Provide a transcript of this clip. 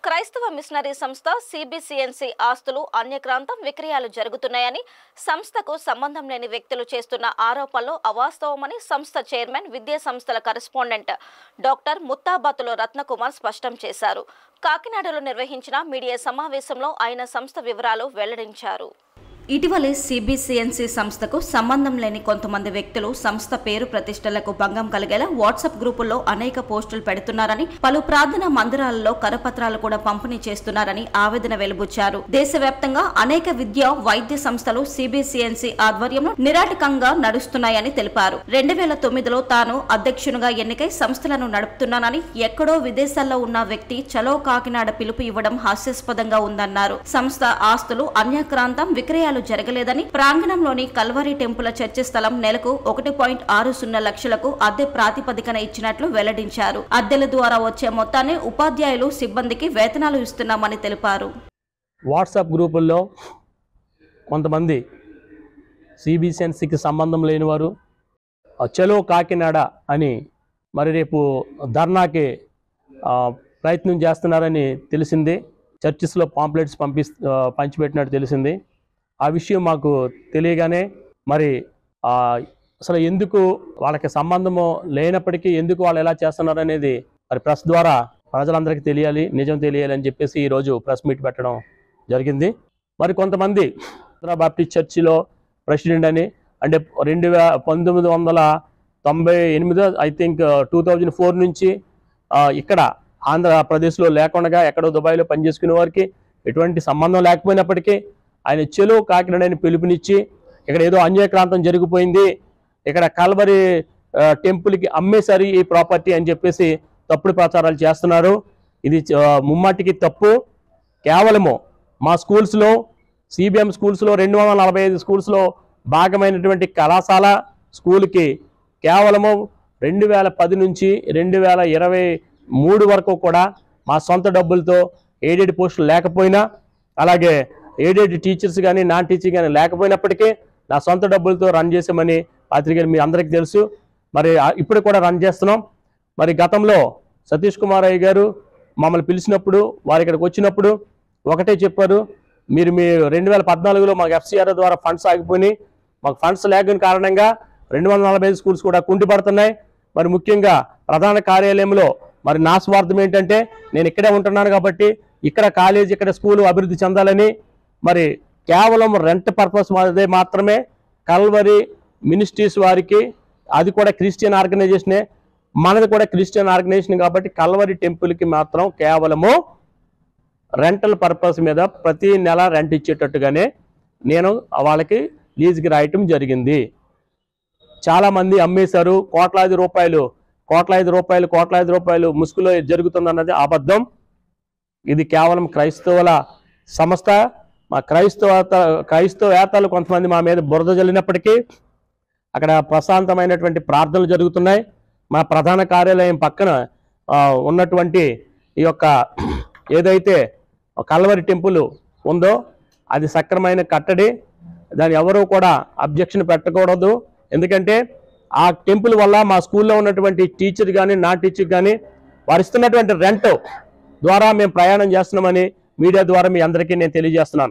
క్రైస్తవ మిషనరీ సంస్థ సిబిసిఎన్సి ఆస్తులు అన్యక్రాంతం విక్రయాలు జరుగుతున్నాయని, సంస్థకు సంబంధం లేని వ్యక్తులు చేస్తున్న ఆరోపణలు అవాస్తవమని సంస్థ చైర్మన్, విద్యా సంస్థల కరెస్పాండెంట్ డాక్టర్ ముత్తాబత్తుల రత్నకుమార్ స్పష్టం చేశారు. కాకినాడలో నిర్వహించిన మీడియా సమావేశంలో ఆయన సంస్థ వివరాలు వెల్లడించారు. ఇటీవలే సిబిసిఎన్సి సంస్థకు సంబంధం లేని కొంతమంది వ్యక్తులు సంస్థ పేరు ప్రతిష్టలకు భంగం కలిగేలా వాట్సాప్ గ్రూపుల్లో అనేక పోస్టులు పెడుతున్నారని, పలు ప్రార్థనా మందిరాలలో కరపత్రాలు కూడా పంపిణీ చేస్తున్నారని ఆవేదన వెలుబుచ్చారు. దేశవ్యాప్తంగా అనేక విద్యా, వైద్య సంస్థలు సిబిసిఎన్సి ఆధ్వర్యంలో నిరాటకంగా నడుస్తున్నాయని తెలిపారు. 2009లో తాను అధ్యక్షునిగా ఎన్నికై సంస్థలను నడుపుతున్నానని, ఎక్కడో విదేశాల్లో ఉన్న వ్యక్తి చలో కాకినాడ పిలుపు ఇవ్వడం హాస్యాస్పదంగా ఉందన్నారు. సంస్థ ఆస్తులు అన్యాక్రాంతం విక్రయాలు జరగలేదని, ప్రాంగణంలోని కల్వరి టెంపుల్ చర్చి స్థలం నెలకు 1.60 లక్షలకు అద్దె ప్రాతిపదికన ఇచ్చినట్లు వెల్లడించారు. అద్దెల ద్వారా వచ్చే మొత్తాన్ని ఉపాధ్యాయులు, సిబ్బందికి వేతనాలు ఇస్తున్నామని తెలిపారు. వాట్సాప్ గ్రూపుల్లో కొంతమంది సిబిసిఎన్సికి సంబంధం లేని వారు చలో కాకినాడ అని మరి రేపు ధర్నాకి ప్రయత్నం చేస్తున్నారని తెలిసింది. చర్చిస్లో పాంప్లెట్స్ పంచిపెట్టినట్టు తెలిసింది. ఆ విషయం మాకు తెలియగానే మరి అసలు ఎందుకు వాళ్ళకి సంబంధము లేనప్పటికీ ఎందుకు వాళ్ళు ఎలా చేస్తున్నారు అనేది మరి ప్రెస్ ద్వారా ప్రజలందరికీ తెలియాలి, నిజం తెలియాలి అని చెప్పేసి ఈరోజు ప్రెస్ మీట్ పెట్టడం జరిగింది. మరి కొంతమంది బాప్టిస్ట్ చర్చిలో ప్రెసిడెంట్ అని, అంటే 1998 ఐ థింక్ 2004 నుంచి ఇక్కడ ఆంధ్రప్రదేశ్లో లేకుండా ఎక్కడో దుబాయ్లో పనిచేసుకునే వారికి ఎటువంటి సంబంధం లేకపోయినప్పటికీ ఆయన చెలో కాకినాడ అని పిలుపునిచ్చి ఇక్కడ ఏదో అన్యాక్రాంతం జరిగిపోయింది, ఇక్కడ కల్వరి టెంపుల్కి అమ్మేశారు ఈ ప్రాపర్టీ అని చెప్పేసి తప్పుడు ప్రచారాలు చేస్తున్నారు. ఇది ముమ్మాటికి తప్పు. కేవలము మా స్కూల్స్లో, సిబిఎం స్కూల్స్లో 245 స్కూల్స్లో భాగమైనటువంటి కళాశాల స్కూల్కి కేవలము 2010 నుంచి 2023 వరకు కూడా మా సొంత డబ్బులతో ఎయిడెడ్ పోస్టులు లేకపోయినా, అలాగే ఎయిడెడ్ టీచర్స్ కానీ నాన్ టీచింగ్ కానీ లేకపోయినప్పటికీ నా సొంత డబ్బులతో రన్ చేసామని పాత్రికేయులు మీ అందరికీ తెలుసు. మరి ఇప్పుడు కూడా రన్ చేస్తున్నాం. మరి గతంలో సతీష్ కుమార్ అయ్య గారు మమ్మల్ని పిలిచినప్పుడు, వారు ఇక్కడికి వచ్చినప్పుడు ఒకటే చెప్పారు, మీరు 2014లో మాకు ఎఫ్సిఆర్ ద్వారా ఫండ్స్ ఆగిపోయినాయి, మాకు ఫండ్స్ లేని కారణంగా 245 స్కూల్స్ కూడా కుంటిపడుతున్నాయి. మరి ముఖ్యంగా ప్రధాన కార్యాలయంలో మరి నా స్వార్థం ఏంటంటే నేను ఇక్కడే ఉంటున్నాను కాబట్టి ఇక్కడ కాలేజీ, ఇక్కడ స్కూలు అభివృద్ధి చెందాలని, మరి కేవలం రెంట్ పర్పస్ మాత్రమే కల్వరి మినిస్ట్రీస్ వారికి, అది కూడా క్రిస్టియన్ ఆర్గనైజేషనే, మనది కూడా క్రిస్టియన్ ఆర్గనైజేషన్ కాబట్టి కల్వరి టెంపుల్కి మాత్రం కేవలము రెంటల్ పర్పస్ మీద ప్రతి నెల రెంట్ ఇచ్చేటట్టుగానే నేను వాళ్ళకి లీజుకి రాయటం జరిగింది. చాలామంది అమ్మేశారు. కోట్లాది రూపాయలు ముసుగులో జరుగుతుందన్నది అబద్ధం. ఇది కేవలం క్రైస్తవుల సంస్థ. మా క్రైస్తవేతలు కొంతమంది మా మీద బురద జల్లినప్పటికీ అక్కడ ప్రశాంతమైనటువంటి ప్రార్థనలు జరుగుతున్నాయి. మా ప్రధాన కార్యాలయం పక్కన ఉన్నటువంటి ఈ యొక్క ఏదైతే కల్వరి టెంపుల్ ఉందో అది సక్రమైన కట్టడి. దాన్ని ఎవరూ కూడా అబ్జెక్షన్ పెట్టకూడదు. ఎందుకంటే ఆ టెంపుల్ వల్ల మా స్కూల్లో ఉన్నటువంటి టీచర్ కానీ, నాన్ టీచర్ కానీ వారు ఇస్తున్నటువంటి రెంట్ ద్వారా మేము ప్రయాణం చేస్తున్నామని మీడియా ద్వారా మీ అందరికీ నేను తెలియజేస్తున్నాను.